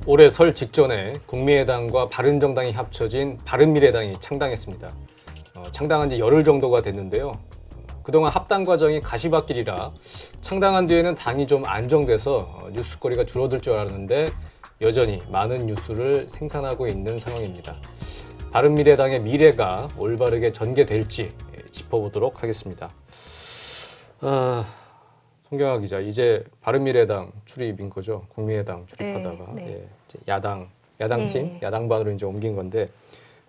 올해 설 직전에 국민의당과 바른정당이 합쳐진 바른미래당이 창당했습니다. 창당한 지 열흘 정도가 됐는데요. 그동안 합당 과정이 가시밭길이라 창당한 뒤에는 당이 좀 안정돼서 뉴스거리가 줄어들 줄 알았는데 여전히 많은 뉴스를 생산하고 있는 상황입니다. 바른미래당의 미래가 올바르게 전개될지 짚어보도록 하겠습니다. 송경아 기자, 이제 바른미래당 출입인 거죠? 국민의당 출입하다가 예, 이제 야당팀, 야당반으로 이제 옮긴 건데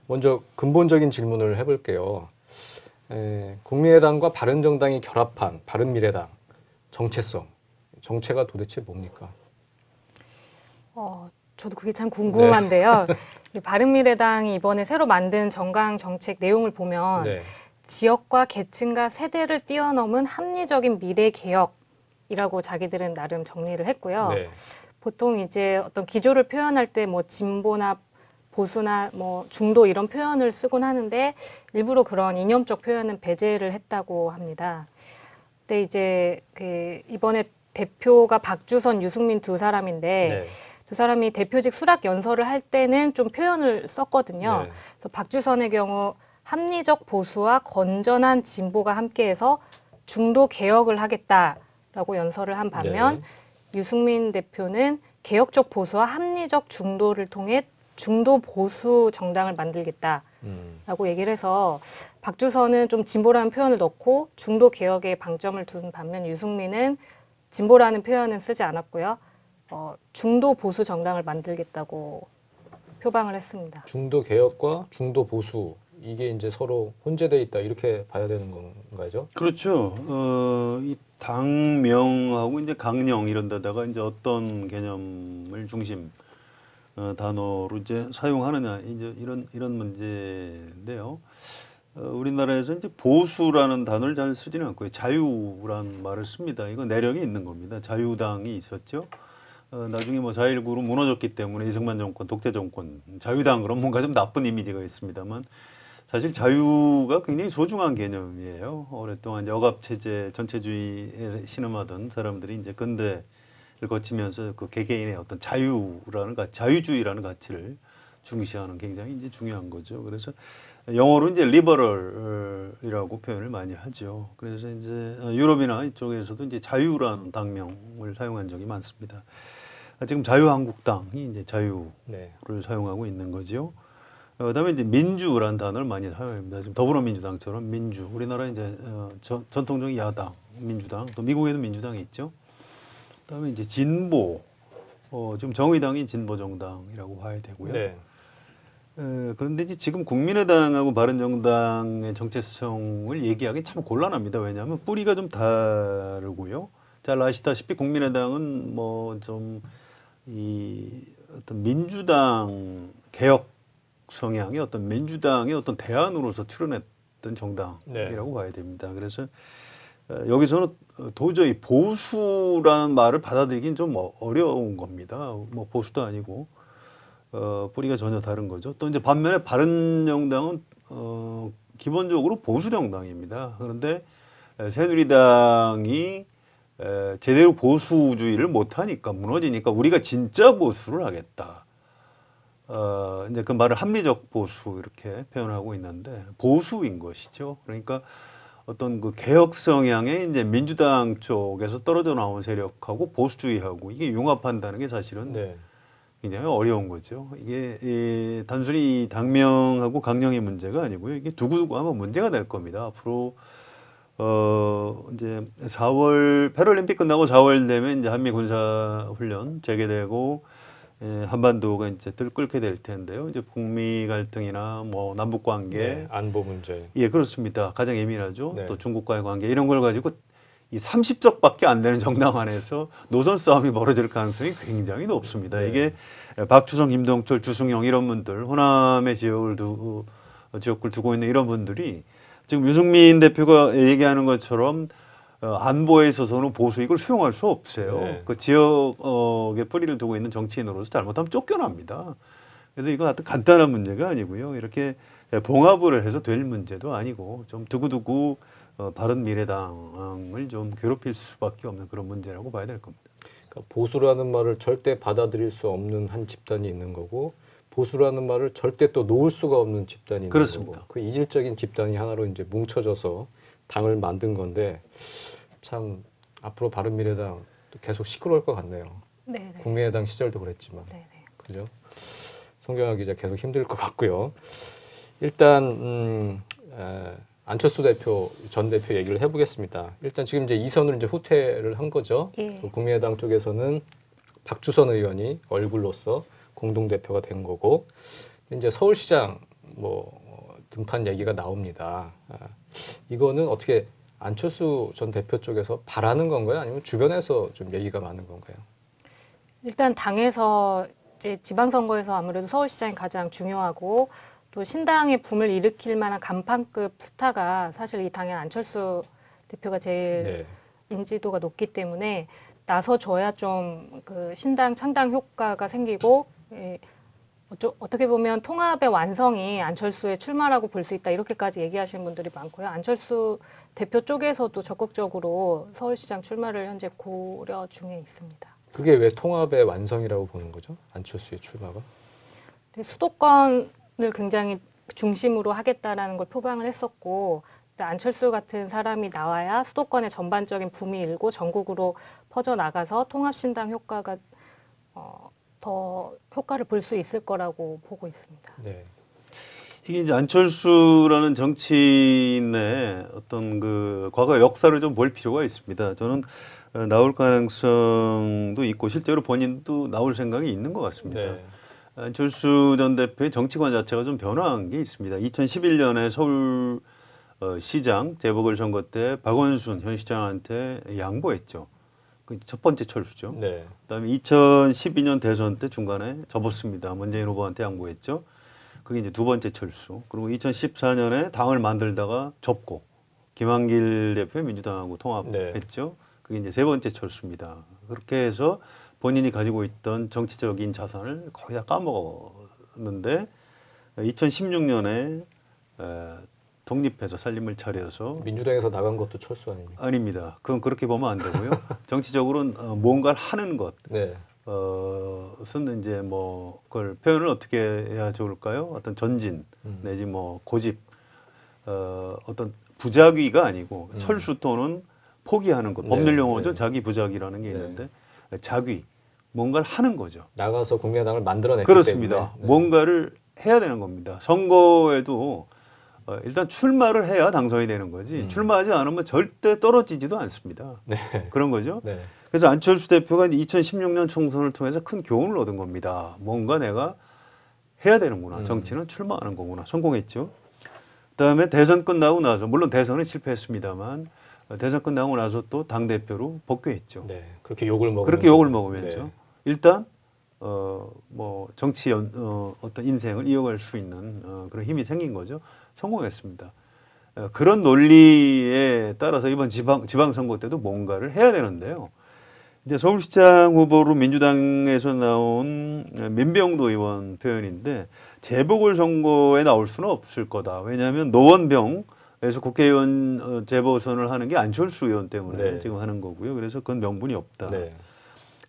먼저 근본적인 질문을 해볼게요. 국민의당과 바른정당이 결합한 바른미래당 정체성, 정체가 도대체 뭡니까? 저도 그게 참 궁금한데요. 네. 바른미래당이 이번에 새로 만든 정강 정책 내용을 보면 지역과 계층과 세대를 뛰어넘은 합리적인 미래 개혁이라고 자기들은 나름 정리를 했고요. 보통 이제 어떤 기조를 표현할 때 뭐 진보나 보수나 뭐 중도 이런 표현을 쓰곤 하는데 일부러 그런 이념적 표현은 배제를 했다고 합니다. 근데 이제 이번에 대표가 박주선, 유승민 두 사람인데 두 사람이 대표직 수락 연설을 할 때는 좀 표현을 썼거든요. 그래서 박주선의 경우 합리적 보수와 건전한 진보가 함께해서 중도 개혁을 하겠다라고 연설을 한 반면 유승민 대표는 개혁적 보수와 합리적 중도를 통해 중도 보수 정당을 만들겠다라고 얘기를 해서 박주선은 좀 진보라는 표현을 넣고 중도 개혁에 방점을 둔 반면 유승민은 진보라는 표현은 쓰지 않았고요. 중도 보수 정당을 만들겠다고 표방을 했습니다. 중도 개혁과 중도 보수 이게 이제 서로 혼재돼 있다 이렇게 봐야 되는 건가요? 그렇죠. 이 당명하고 이제 강령 이런 데다가 이제 어떤 개념을 중심 단어로 이제 사용하느냐 이제 이런 문제인데요. 우리나라에서 이제 보수라는 단어를 잘 쓰지는 않고요. 자유라는 말을 씁니다. 이거 내력이 있는 겁니다. 자유당이 있었죠. 나중에 뭐 4.19로 무너졌기 때문에 이승만 정권, 독재 정권, 자유당 그럼 뭔가 좀 나쁜 이미지가 있습니다만 사실 자유가 굉장히 소중한 개념이에요. 오랫동안 이제 억압 체제, 전체주의에 신음하던 사람들이 이제 근대를 거치면서 그 개개인의 어떤 자유주의라는 가치를 중시하는 굉장히 이제 중요한 거죠. 그래서 영어로 이제 리버럴이라고 표현을 많이 하죠. 그래서 이제 유럽이나 이쪽에서도 이제 자유라는 당명을 사용한 적이 많습니다. 지금 자유한국당이 이제 자유를 사용하고 있는 거죠. 그다음에 이제 민주라는 단어를 많이 사용합니다. 지금 더불어민주당처럼 민주, 우리나라 이제 전통적인 야당, 민주당, 또 미국에도 민주당이 있죠. 그다음에 이제 진보, 지금 정의당이 진보정당이라고 봐야 되고요. 그런데 이제 지금 국민의당하고 바른정당의 정체성을 얘기하기 참 곤란합니다. 왜냐하면 뿌리가 좀 다르고요. 잘 아시다시피 국민의당은 뭐 좀 어떤 민주당 개혁 성향의 어떤 민주당의 어떤 대안으로서 출연했던 정당이라고 봐야 됩니다. 그래서 여기서는 도저히 보수라는 말을 받아들이긴 좀 어려운 겁니다. 뭐 보수도 아니고 뿌리가 전혀 다른 거죠. 또 이제 반면에 바른정당은 기본적으로 보수 정당입니다. 그런데 새누리당이 제대로 보수주의를 못하니까 무너지니까 우리가 진짜 보수를 하겠다. 이제 그 말을 합리적 보수 이렇게 표현하고 있는데 보수인 것이죠. 그러니까 어떤 그 개혁 성향의 이제 민주당 쪽에서 떨어져 나온 세력하고 보수주의하고 이게 융합한다는 게 사실은 굉장히 어려운 거죠. 이게 단순히 당명하고 강령의 문제가 아니고요. 이게 두고두고 아마 문제가 될 겁니다. 앞으로 이제 4월 패럴림픽 끝나고 4월 되면 이제 한미 군사 훈련 재개되고 한반도가 이제 끓게 될 텐데요. 이제 북미 갈등이나 뭐 남북 관계, 안보 문제. 예, 그렇습니다. 가장 예민하죠. 또 중국과의 관계 이런 걸 가지고 이 30석밖에 안 되는 정당 안에서 노선 싸움이 벌어질 가능성이 굉장히 높습니다. 이게 박주성, 김동철, 주승용 이런 분들, 호남의 지역을 두고 있는 이런 분들이 지금 유승민 대표가 얘기하는 것처럼 안보에 있어서는 보수 이걸 수용할 수 없어요. 그 지역에 뿌리를 두고 있는 정치인으로서 잘못하면 쫓겨납니다. 그래서 이거 아주 간단한 문제가 아니고요. 이렇게 봉합을 해서 될 문제도 아니고 좀 두고두고 바른미래당을 좀 괴롭힐 수밖에 없는 그런 문제라고 봐야 될 겁니다. 그러니까 보수라는 말을 절대 받아들일 수 없는 한 집단이 있는 거고 보수라는 말을 절대 또 놓을 수가 없는 집단이 있는 그렇습니다. 거고 그 이질적인 집단이 하나로 이제 뭉쳐져서 당을 만든 건데 참 앞으로 바른미래당 또 계속 시끄러울 것 같네요. 네. 국민의당 시절도 그랬지만 네. 그죠? 송경화 기자 계속 힘들 것 같고요. 일단 안철수 대표 전 대표 얘기를 해보겠습니다. 일단 지금 이제 이선을 이제 후퇴를 한 거죠. 예. 국민의당 쪽에서는 박주선 의원이 얼굴로서 공동 대표가 된 거고 이제 서울시장 뭐 등판 얘기가 나옵니다. 이거는 어떻게 안철수 전 대표 쪽에서 바라는 건가요? 아니면 주변에서 좀 얘기가 많은 건가요? 일단 당에서 이제 지방선거에서 아무래도 서울시장이 가장 중요하고 또 신당의 붐을 일으킬 만한 간판급 스타가 사실 이 당의 안철수 대표가 제일 네. 인지도가 높기 때문에 나서줘야 좀 그 신당 창당 효과가 생기고 어떻게 보면 통합의 완성이 안철수의 출마라고 볼 수 있다 이렇게까지 얘기하시는 분들이 많고요. 안철수 대표 쪽에서도 적극적으로 서울시장 출마를 현재 고려 중에 있습니다. 그게 왜 통합의 완성이라고 보는 거죠? 안철수의 출마가? 수도권을 굉장히 중심으로 하겠다라는 걸 표방을 했었고 안철수 같은 사람이 나와야 수도권의 전반적인 붐이 일고 전국으로 퍼져나가서 통합신당 효과가 더 효과를 볼 수 있을 거라고 보고 있습니다. 네. 이게 이제 안철수라는 정치인의 어떤 그 과거 역사를 좀 볼 필요가 있습니다. 저는 나올 가능성도 있고 실제로 본인도 나올 생각이 있는 것 같습니다. 네. 안철수 전 대표의 정치관 자체가 좀 변화한 게 있습니다. 2011년에 서울 시장 재보궐선거 때 박원순 현 시장한테 양보했죠. 그 첫 번째 철수죠. 네. 그다음에 2012년 대선 때 중간에 접었습니다. 문재인 후보한테 양보했죠. 그게 이제 두 번째 철수. 그리고 2014년에 당을 만들다가 접고 김한길 대표의 민주당하고 통합했죠. 그게 이제 세 번째 철수입니다. 그렇게 해서 본인이 가지고 있던 정치적인 자산을 거의 다 까먹었는데 2016년에 독립해서 살림을 차려서 민주당에서 나간 것도 철수 아닙니까? 아닙니다. 그건 그렇게 보면 안 되고요. 정치적으로는 뭔가를 하는 것. 네. 무슨 이제 뭐 그걸 표현을 어떻게 해야 좋을까요? 어떤 전진 내지 뭐 고집, 어떤 부작위가 아니고 철수 또는 포기하는 것. 네, 법률 용어죠. 네. 자기 부작위라는 게 있는데 자귀, 뭔가를 하는 거죠. 나가서 국민의당을 만들어냈기 그렇습니다. 때문에. 네. 뭔가를 해야 되는 겁니다. 선거에도 일단 출마를 해야 당선이 되는 거지. 출마하지 않으면 절대 떨어지지도 않습니다. 네. 그런 거죠. 네. 그래서 안철수 대표가 2016년 총선을 통해서 큰 교훈을 얻은 겁니다. 뭔가 내가 해야 되는구나. 정치는 출마하는 거구나. 성공했죠. 그다음에 대선 끝나고 나서 물론 대선은 실패했습습니다만 대선 끝나고 나서 또 당 대표로 복귀했죠. 네. 그렇게 욕을 먹으면서. 그렇게 욕을 먹으면서 네. 일단 뭐 정치 어떤 인생을 이어갈 수 있는 그런 힘이 생긴 거죠. 성공했습니다. 그런 논리에 따라서 이번 지방선거 때도 뭔가를 해야 되는데요. 이제 서울시장 후보로 민주당에서 나온 민병도 의원 표현인데 재보궐선거에 나올 수는 없을 거다. 왜냐하면 노원병에서 국회의원 재보선을 하는 게 안철수 의원 때문에 네. 지금 하는 거고요. 그래서 그건 명분이 없다. 네.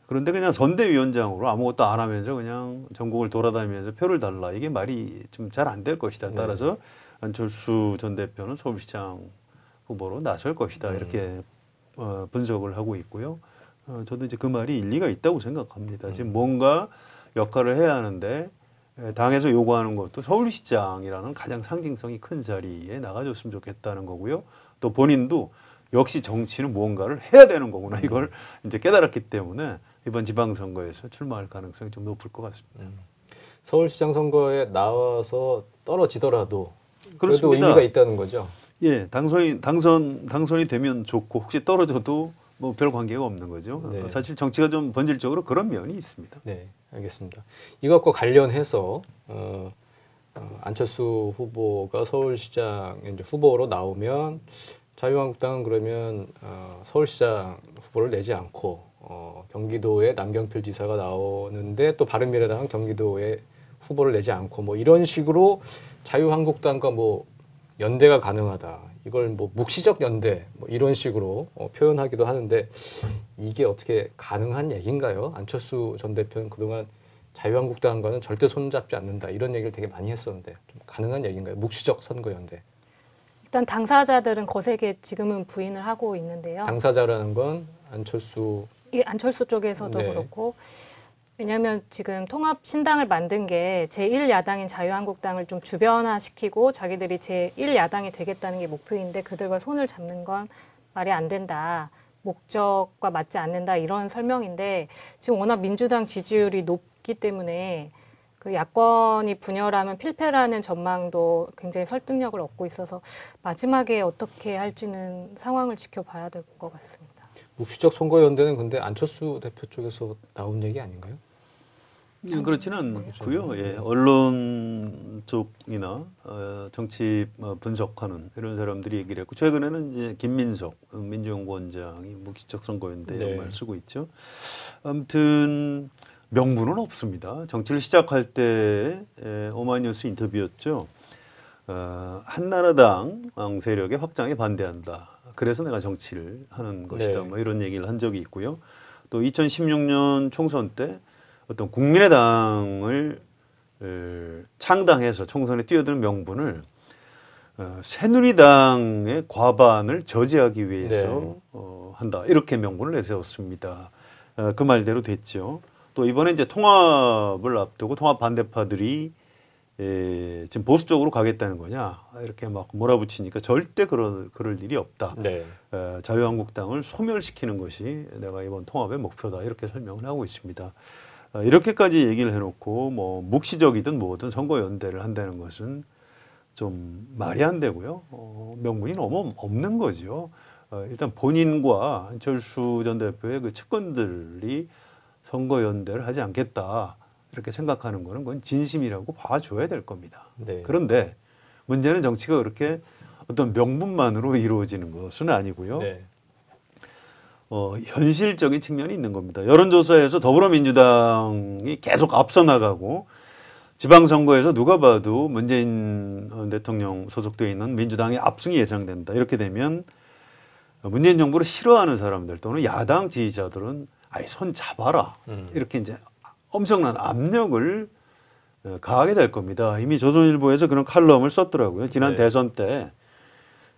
그런데 그냥 선대위원장으로 아무것도 안 하면서 그냥 전국을 돌아다니면서 표를 달라. 이게 말이 좀 잘 안 될 것이다. 따라서 안철수 전 대표는 서울시장 후보로 나설 것이다. 이렇게 분석을 하고 있고요. 저도 이제 그 말이 일리가 있다고 생각합니다. 지금 뭔가 역할을 해야 하는데 당에서 요구하는 것도 서울시장이라는 가장 상징성이 큰 자리에 나가줬으면 좋겠다는 거고요. 또 본인도 역시 정치는 무언가를 해야 되는 거구나. 이걸 이제 깨달았기 때문에 이번 지방선거에서 출마할 가능성이 좀 높을 것 같습니다. 서울시장 선거에 나와서 떨어지더라도 그래도 그렇습니다. 의미가 있다는 거죠. 예, 당선이 되면 좋고 혹시 떨어져도 뭐 별 관계가 없는 거죠. 네. 사실 정치가 좀 본질적으로 그런 면이 있습니다. 네, 알겠습니다. 이것과 관련해서 안철수 후보가 서울시장 이제 후보로 나오면 자유한국당은 그러면 서울시장 후보를 내지 않고 경기도에 남경필 지사가 나오는데 또 바른미래당은 경기도에 후보를 내지 않고 뭐 이런 식으로 자유한국당과 뭐 연대가 가능하다. 이걸 뭐 묵시적 연대 뭐 이런 식으로 표현하기도 하는데 이게 어떻게 가능한 얘기인가요? 안철수 전 대표는 그동안 자유한국당과는 절대 손잡지 않는다 이런 얘기를 되게 많이 했었는데 좀 가능한 얘기인가요? 묵시적 선거연대. 일단 당사자들은 거세게 지금은 부인을 하고 있는데요. 당사자라는 건 안철수 안철수 쪽에서도 네. 그렇고 왜냐하면 지금 통합신당을 만든 게 제1야당인 자유한국당을 좀 주변화시키고 자기들이 제1야당이 되겠다는 게 목표인데 그들과 손을 잡는 건 말이 안 된다. 목적과 맞지 않는다. 이런 설명인데 지금 워낙 민주당 지지율이 높기 때문에 그 야권이 분열하면 필패라는 전망도 굉장히 설득력을 얻고 있어서 마지막에 어떻게 할지는 상황을 지켜봐야 될 것 같습니다. 묵시적 선거연대는 근데 안철수 대표 쪽에서 나온 얘기 아닌가요? 그렇지는 않고요. 예, 언론 쪽이나 정치 분석하는 이런 사람들이 얘기를 했고 최근에는 이제 김민석 민주연구원장이 묵시적 선거연대 이런 말 쓰고 있죠. 아무튼 명분은 없습니다. 정치를 시작할 때 오마이뉴스 인터뷰였죠. 한나라당 세력의 확장에 반대한다. 그래서 내가 정치를 하는 것이다. 뭐 이런 얘기를 한 적이 있고요. 또 2016년 총선 때 어떤 국민의당을 창당해서 총선에 뛰어드는 명분을 새누리당의 과반을 저지하기 위해서 한다. 이렇게 명분을 내세웠습니다. 그 말대로 됐죠. 또 이번에 이제 통합을 앞두고 통합 반대파들이 지금 보수 쪽으로 가겠다는 거냐 이렇게 막 몰아붙이니까 절대 그럴 일이 없다. 네. 자유한국당을 소멸시키는 것이 내가 이번 통합의 목표다 이렇게 설명을 하고 있습니다. 이렇게까지 얘기를 해놓고 뭐 묵시적이든 뭐든 선거연대를 한다는 것은 좀 말이 안 되고요. 명분이 너무 없는 거죠. 일단 본인과 안철수 전 대표의 그 측근들이 선거연대를 하지 않겠다. 이렇게 생각하는 거는 그건 진심이라고 봐줘야 될 겁니다. 네. 그런데 문제는 정치가 그렇게 어떤 명분만으로 이루어지는 것은 아니고요. 네. 현실적인 측면이 있는 겁니다. 여론조사에서 더불어민주당이 계속 앞서 나가고 지방선거에서 누가 봐도 문재인 대통령 소속되어 있는 민주당의 압승이 예상된다. 이렇게 되면 문재인 정부를 싫어하는 사람들 또는 야당 지지자들은 아이 손 잡아라. 이렇게 이제 엄청난 압력을 가하게 될 겁니다. 이미 조선일보에서 그런 칼럼을 썼더라고요. 지난 대선 때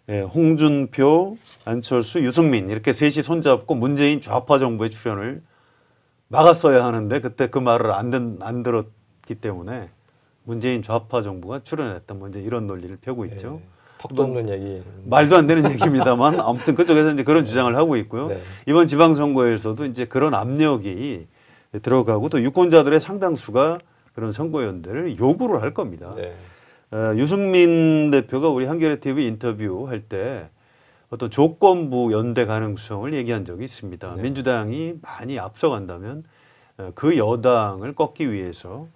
홍준표, 안철수, 유승민 이렇게 셋이 손잡고 문재인 좌파 정부의 출연을 막았어야 하는데 그때 그 말을 안 들었기 때문에 문재인 좌파 정부가 출연했다. 먼저 이런 논리를 펴고 있죠. 턱도 없는 얘기. 말도 안 되는 얘기입니다만 아무튼 그쪽에서 이제 그런 주장을 하고 있고요. 이번 지방선거에서도 이제 그런 압력이 들어가고 또 유권자들의 상당수가 그런 선거연대를 요구를 할 겁니다. 유승민 대표가 우리 한겨레 TV 인터뷰할 때 어떤 조건부 연대 가능성을 얘기한 적이 있습니다. 민주당이 많이 앞서간다면 그 여당을 꺾기 위해서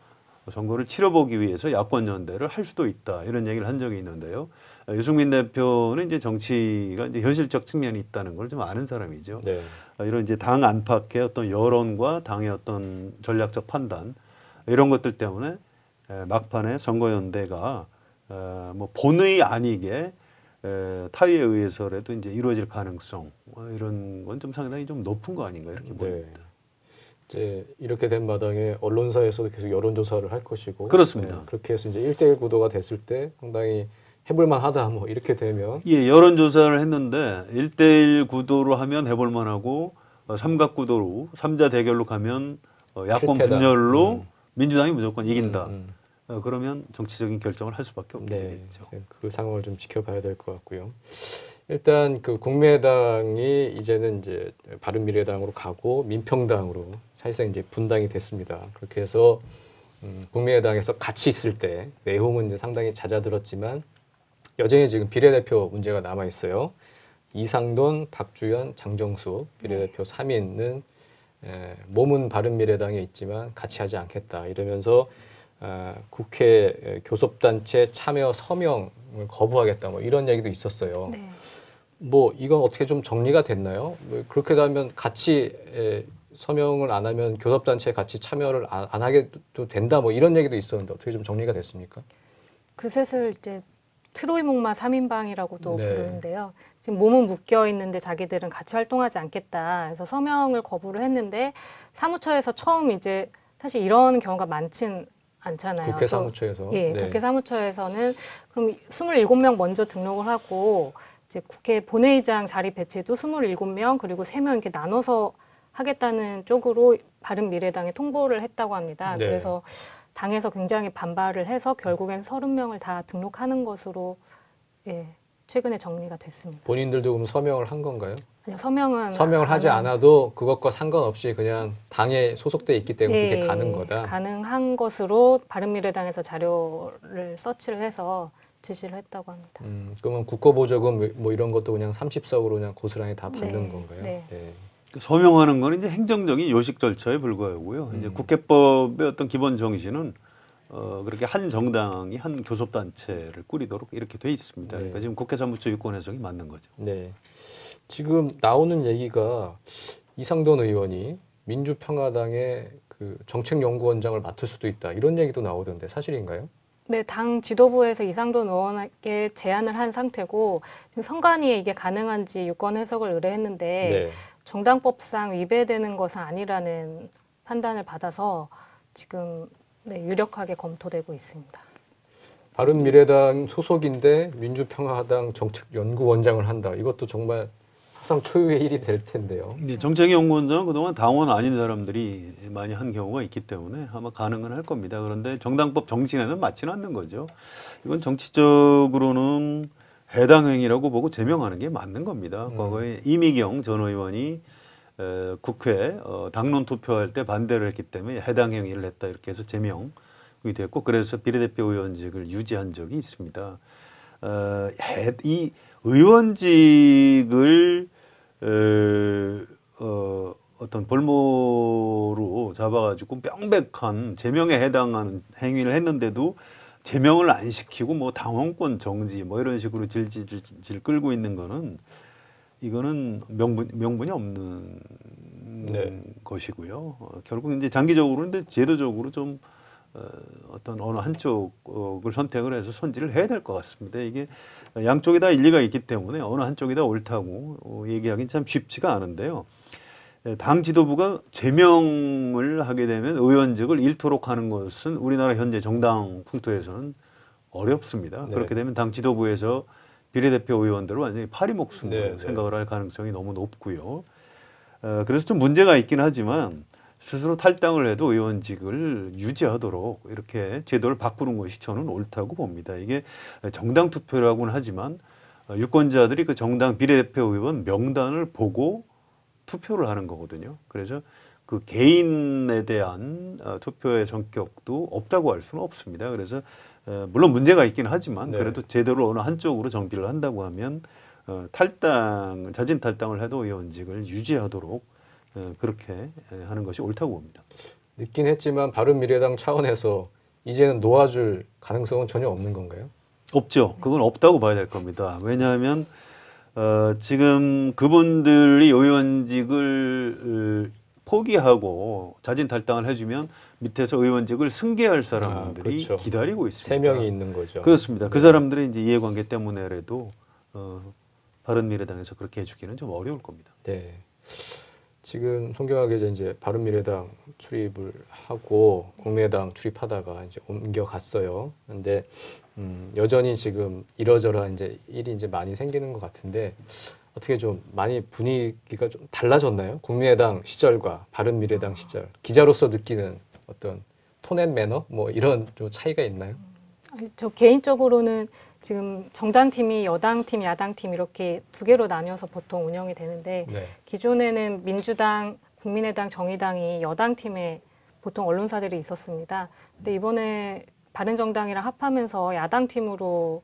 선거를 치러보기 위해서 야권 연대를 할 수도 있다 이런 얘기를 한 적이 있는데요. 유승민 대표는 이제 정치가 이제 현실적 측면이 있다는 걸 좀 아는 사람이죠. 이런 이제 당 안팎의 어떤 여론과 당의 어떤 전략적 판단 이런 것들 때문에 막판에 선거연대가 뭐 본의 아니게 타의에 의해서라도 이제 이루어질 가능성 이런 건 좀 상당히 좀 높은 거 아닌가 이렇게 보입니다. 이제 이렇게 된 마당에 언론사에서도 계속 여론조사를 할 것이고 그렇습니다. 그렇게 해서 이제 1대1 구도가 됐을 때 상당히 해볼만하다 뭐 이렇게 되면 여론조사를 했는데 1대1 구도로 하면 해볼만하고 삼각구도로 3자 대결로 가면 야권 실패다. 분열로 민주당이 무조건 이긴다. 그러면 정치적인 결정을 할 수밖에 없게 되겠죠. 그 상황을 좀 지켜봐야 될 것 같고요. 일단 그 국민의당이 이제는 이제 바른미래당으로 가고 민평당으로 사실상 이제 분당이 됐습니다. 그렇게 해서 국민의당에서 같이 있을 때 내용은 이제 상당히 잦아들었지만 여전히 지금 비례대표 문제가 남아 있어요. 이상돈, 박주연, 장정수 비례대표 3인은 몸은 바른미래당에 있지만 같이 하지 않겠다 이러면서 국회 교섭단체 참여 서명을 거부하겠다 뭐 이런 얘기도 있었어요. 뭐 이건 어떻게 좀 정리가 됐나요? 뭐 그렇게 되면 같이 서명을 안 하면 교섭단체에 같이 참여를 안 하게도 된다 뭐 이런 얘기도 있었는데 어떻게 좀 정리가 됐습니까? 그 셋을 이제 트로이 목마 3인방이라고도 네. 부르는데요. 지금 몸은 묶여 있는데 자기들은 같이 활동하지 않겠다. 그래서 서명을 거부를 했는데 사무처에서 처음 이제 사실 이런 경우가 많진 않잖아요. 국회 사무처에서. 예, 네. 국회 사무처에서는 그럼 27명 먼저 등록을 하고 이제 국회 본회의장 자리 배치도 27명 그리고 3명 이렇게 나눠서 하겠다는 쪽으로 바른미래당에 통보를 했다고 합니다. 네. 그래서 당에서 굉장히 반발을 해서 결국엔 30명을 다 등록하는 것으로 예, 최근에 정리가 됐습니다. 본인들도 그럼 서명을 한 건가요? 아니요, 서명은 서명을 하지 안 않아도 그것과 상관없이 그냥 당에 소속돼 있기 때문에 예, 그게 가는 거다. 가능한 것으로 바른미래당에서 자료를 서치를 해서 지시를 했다고 합니다. 그러면 국고보조금 뭐 이런 것도 그냥 30석으로 그냥 고스란히 다 받는 네, 건가요? 네. 서명하는 건 이제 행정적인 요식 절차에 불과하고요. 이제 국회법의 어떤 기본 정신은 그렇게 한 정당이 한 교섭단체를 꾸리도록 이렇게 돼 있습니다. 네. 그러니까 지금 국회 사무처 유권 해석이 맞는 거죠. 네. 지금 나오는 얘기가 이상돈 의원이 민주평화당의 그 정책연구원장을 맡을 수도 있다 이런 얘기도 나오던데 사실인가요? 네, 당 지도부에서 이상돈 의원에게 제안을 한 상태고 지금 선관위에 이게 가능한지 유권 해석을 의뢰했는데 네. 정당법상 위배되는 것은 아니라는 판단을 받아서 지금 네, 유력하게 검토되고 있습니다. 바른미래당 소속인데 민주평화당 정책연구원장을 한다. 이것도 정말 사상 초유의 일이 될 텐데요. 네, 정책연구원장은 그동안 당원 아닌 사람들이 많이 한 경우가 있기 때문에 아마 가능은 할 겁니다. 그런데 정당법 정신에는 맞지는 않는 거죠. 이건 정치적으로는 해당 행위라고 보고 제명하는 게 맞는 겁니다. 과거에 이미경 전 의원이 국회 당론 투표할 때 반대를 했기 때문에 해당 행위를 했다 이렇게 해서 제명이 됐고 그래서 비례대표 의원직을 유지한 적이 있습니다. 이 의원직을 어떤 볼모로 잡아가지고 명백한 제명에 해당하는 행위를 했는데도 제명을 안 시키고 뭐 당원권 정지 뭐 이런 식으로 질질 끌고 있는 거는 이거는 명분이 없는 네. 것이고요. 결국 이제 장기적으로 근데 제도적으로 좀 어떤 어느 한쪽을 선택을 해서 손질을 해야 될 것 같습니다. 이게 양쪽에 다 일리가 있기 때문에 어느 한쪽이 다 옳다고 얘기하기는 참 쉽지가 않은데요. 당 지도부가 제명을 하게 되면 의원직을 잃도록 하는 것은 우리나라 현재 정당 풍토에서는 어렵습니다. 네. 그렇게 되면 당 지도부에서 비례대표 의원들을 완전히 파리목숨으로 네, 네. 생각을 할 가능성이 너무 높고요. 그래서 좀 문제가 있긴 하지만 스스로 탈당을 해도 의원직을 유지하도록 이렇게 제도를 바꾸는 것이 저는 옳다고 봅니다. 이게 정당 투표라고는 하지만 유권자들이 그 정당 비례대표 의원 명단을 보고 투표를 하는 거거든요. 그래서 그 개인에 대한 투표의 성격도 없다고 할 수는 없습니다. 그래서 물론 문제가 있긴 하지만 네. 그래도 제대로 어느 한쪽으로 정비를 한다고 하면 자진 탈당을 해도 의원직을 유지하도록 그렇게 하는 것이 옳다고 봅니다. 늦긴 했지만 바른미래당 차원에서 이제는 놓아줄 가능성은 전혀 없는 건가요? 없죠. 그건 없다고 봐야 될 겁니다. 왜냐하면 지금 그분들이 의원직을 포기하고 자진 탈당을 해주면 밑에서 의원직을 승계할 사람들이 그렇죠. 기다리고 있습니다. 3명이 있는 거죠. 그렇습니다. 네. 그 사람들의 이제 이해관계 때문에라도 바른미래당에서 그렇게 해주기는 좀 어려울 겁니다. 네. 지금 송경화 기자 이제 바른미래당 출입을 하고 국민의당 출입하다가 이제 옮겨갔어요. 근데 여전히 지금 이러저러한 이제 일이 이제 많이 생기는 것 같은데 어떻게 좀 많이 분위기가 좀 달라졌나요? 국민의당 시절과 바른미래당 시절 기자로서 느끼는 어떤 톤앤 매너 뭐 이런 좀 차이가 있나요? 저 개인적으로는 지금 정당팀이 여당팀, 야당팀 이렇게 두 개로 나뉘어서 보통 운영이 되는데 네. 기존에는 민주당, 국민의당, 정의당이 여당팀에 보통 언론사들이 있었습니다. 근데 이번에 바른정당이랑 합하면서 야당팀으로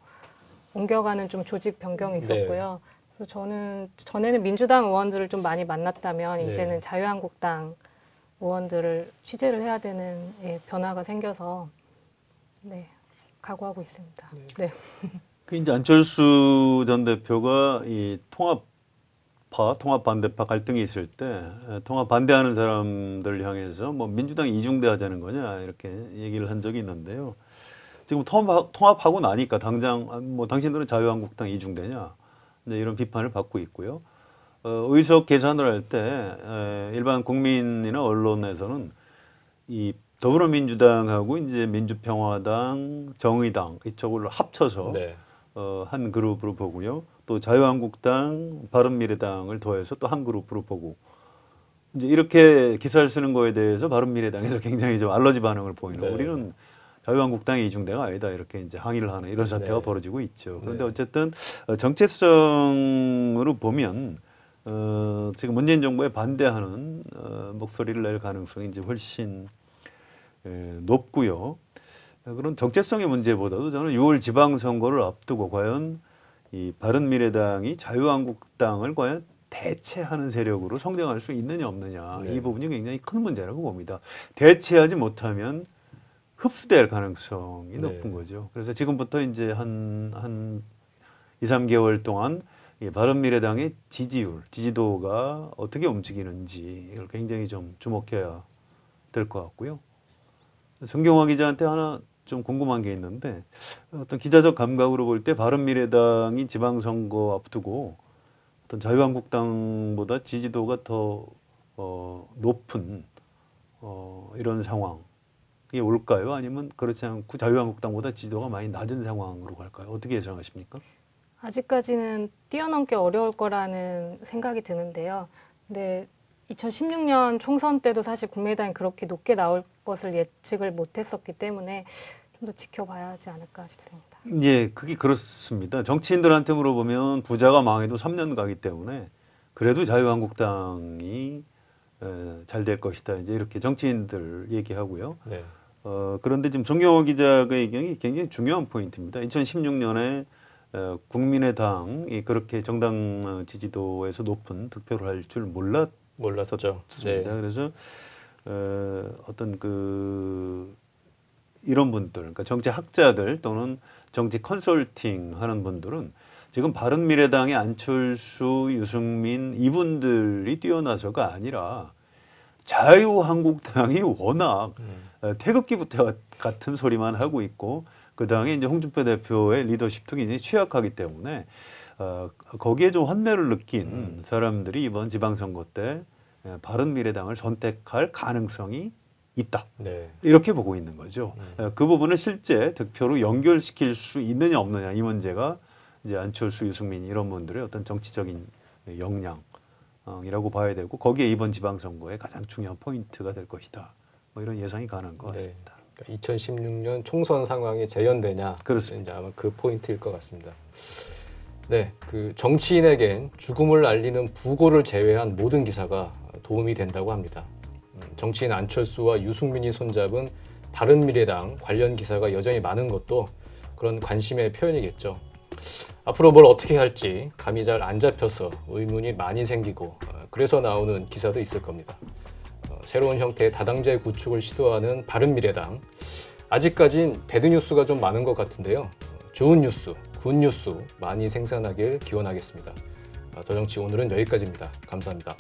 옮겨가는 좀 조직 변경이 있었고요. 그래서 저는 전에는 민주당 의원들을 좀 많이 만났다면 네. 이제는 자유한국당 의원들을 취재를 해야 되는 변화가 생겨서 네, 각오하고 있습니다. 네. 그 이제 안철수 전 대표가 이 통합 반대파 갈등이 있을 때 통합 반대하는 사람들 향해서 뭐 민주당이 이중대 하자는 거냐 이렇게 얘기를 한 적이 있는데요. 지금 통합하고 나니까 당장 뭐 당신들은 자유한국당 이중대냐 이제 이런 비판을 받고 있고요. 의석 계산을 할 때 일반 국민이나 언론에서는 이 더불어민주당하고 이제 민주평화당, 정의당 이쪽을 합쳐서 네. 한 그룹으로 보고요. 또 자유한국당, 바른미래당을 더해서 또 한 그룹으로 보고 이제 이렇게 기사를 쓰는 거에 대해서 바른미래당에서 굉장히 좀 알러지 반응을 보이는. 네. 우리는 자유한국당의 이중대가 아니다 이렇게 이제 항의를 하는 이런 사태가 네. 벌어지고 있죠. 그런데 네. 어쨌든 정체성으로 보면 지금 문재인 정부에 반대하는 목소리를 낼 가능성이 이제 훨씬 높고요. 그런 정체성의 문제보다도 저는 6월 지방선거를 앞두고 과연 이 바른미래당이 자유한국당을 과연 대체하는 세력으로 성장할 수 있느냐 없느냐 네. 이 부분이 굉장히 큰 문제라고 봅니다. 대체하지 못하면 흡수될 가능성이 네. 높은 거죠. 그래서 지금부터 이제 한 2, 3개월 동안 이 바른미래당의 지지도가 어떻게 움직이는지 이걸 굉장히 좀 주목해야 될 것 같고요. 정경화 기자한테 하나 좀 궁금한 게 있는데 어떤 기자적 감각으로 볼 때 바른미래당이 지방선거 앞두고 어떤 자유한국당보다 지지도가 더 높은 이런 상황이 올까요? 아니면 그렇지 않고 자유한국당보다 지지도가 많이 낮은 상황으로 갈까요? 어떻게 예상하십니까? 아직까지는 뛰어넘기 어려울 거라는 생각이 드는데요. 근데 2016년 총선 때도 사실 국민의당이 그렇게 높게 나올 것을 예측을 못했었기 때문에 좀 더 지켜봐야 하지 않을까 싶습니다. 예, 그게 그렇습니다. 정치인들한테 물어보면 부자가 망해도 3년 가기 때문에 그래도 자유한국당이 잘 될 것이다. 이제 이렇게 정치인들 얘기하고요. 네. 그런데 지금 정경호 기자의 의견이 굉장히 중요한 포인트입니다. 2016년에 국민의당이 그렇게 정당 지지도에서 높은 득표를 할 줄 몰랐었죠. 네. 그래서 어떤 이런 분들, 그러니까 정치 학자들 또는 정치 컨설팅 하는 분들은 지금 바른미래당의 안철수, 유승민 이분들이 뛰어나서가 아니라 자유한국당이 워낙 태극기부터 같은 소리만 하고 있고 그 당에 이제 홍준표 대표의 리더십도 굉장히 취약하기 때문에 거기에 좀 환멸을 느낀 사람들이 이번 지방선거 때 바른미래당을 선택할 가능성이 있다. 네. 이렇게 보고 있는 거죠. 그 부분을 실제 득표로 연결시킬 수 있느냐 없느냐 이 문제가 이제 안철수, 유승민 이런 분들의 어떤 정치적인 역량이라고 봐야 되고 거기에 이번 지방선거의 가장 중요한 포인트가 될 것이다. 뭐 이런 예상이 가능한 것 같습니다. 네. 그러니까 2016년 총선 상황이 재현되냐? 그렇습니다. 이제 아마 그 포인트일 것 같습니다. 네, 그 정치인에겐 죽음을 알리는 부고를 제외한 모든 기사가 도움이 된다고 합니다. 정치인 안철수와 유승민이 손잡은 바른미래당 관련 기사가 여전히 많은 것도 그런 관심의 표현이겠죠. 앞으로 뭘 어떻게 할지 감이 잘 안 잡혀서 의문이 많이 생기고 그래서 나오는 기사도 있을 겁니다. 새로운 형태의 다당제 구축을 시도하는 바른미래당. 아직까진 배드뉴스가 좀 많은 것 같은데요. 좋은 뉴스, 굿뉴스 많이 생산하길 기원하겠습니다. 더 정치 오늘은 여기까지입니다. 감사합니다.